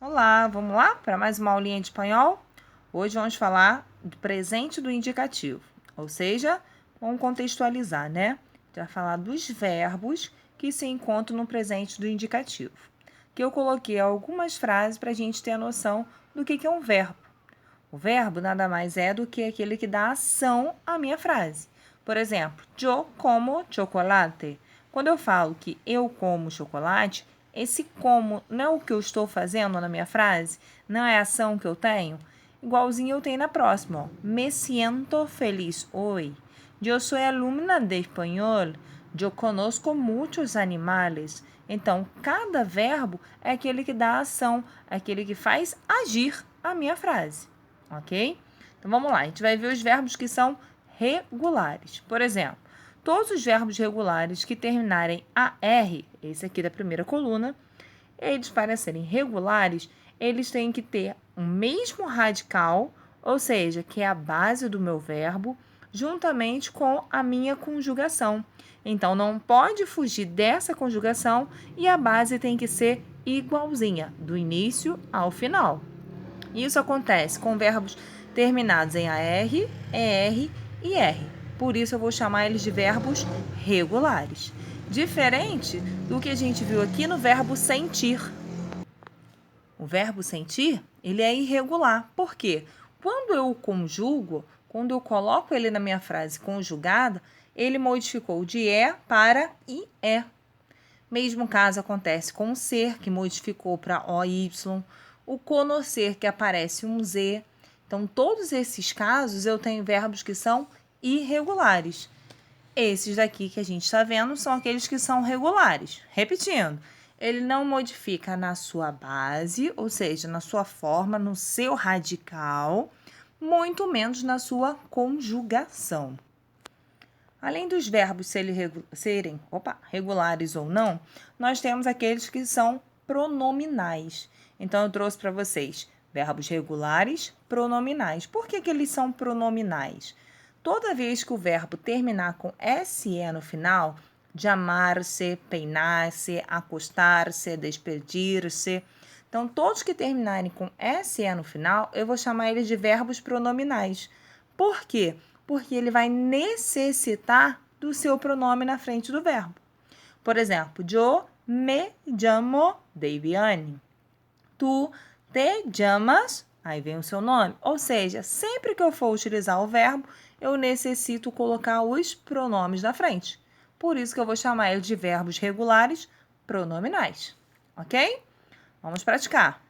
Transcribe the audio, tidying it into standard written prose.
Olá, vamos lá para mais uma aulinha de espanhol? Hoje vamos falar do presente do indicativo, ou seja, vamos contextualizar, né? A gente vai falar dos verbos que se encontram no presente do indicativo. Que eu coloquei algumas frases para a gente ter a noção do que é um verbo. O verbo nada mais é do que aquele que dá ação à minha frase. Por exemplo, yo como chocolate. Quando eu falo que eu como chocolate, esse como não é o que eu estou fazendo na minha frase, não é a ação que eu tenho. Igualzinho eu tenho na próxima. Ó. Me siento feliz hoy. Yo soy alumna de espanhol. Yo conozco muchos animales. Então, cada verbo é aquele que dá ação, é aquele que faz agir a minha frase. Ok? Então, vamos lá. A gente vai ver os verbos que são regulares. Por exemplo, todos os verbos regulares que terminarem AR, esse aqui da primeira coluna, eles, para serem regulares, eles têm que ter o mesmo radical, ou seja, que é a base do meu verbo, juntamente com a minha conjugação. Então, não pode fugir dessa conjugação e a base tem que ser igualzinha, do início ao final. Isso acontece com verbos terminados em AR, ER e R. Por isso, eu vou chamar eles de verbos regulares. Diferente do que a gente viu aqui no verbo sentir. O verbo sentir, ele é irregular. Por quê? Quando eu o conjugo, quando eu coloco ele na minha frase conjugada, ele modificou de é para IE. Mesmo caso acontece com o ser, que modificou para OY, o conocer, que aparece um Z. Então, todos esses casos, eu tenho verbos que são irregulares. Esses daqui que a gente está vendo são aqueles que são regulares. Repetindo, ele não modifica na sua base, ou seja, na sua forma, no seu radical, muito menos na sua conjugação. Além dos verbos serem regulares ou não, nós temos aqueles que são pronominais. Então, eu trouxe para vocês verbos regulares, pronominais. Por que eles são pronominais? Toda vez que o verbo terminar com SE no final, de amar-se, peinar-se, acostar-se, despedir-se. Então, todos que terminarem com SE no final, eu vou chamar eles de verbos pronominais. Por quê? Porque ele vai necessitar do seu pronome na frente do verbo. Por exemplo, yo me llamo Daviane. Tu te llamas, aí vem o seu nome. Ou seja, sempre que eu for utilizar o verbo, eu necessito colocar os pronomes na frente. Por isso que eu vou chamar ele de verbos regulares pronominais. Ok? Vamos praticar.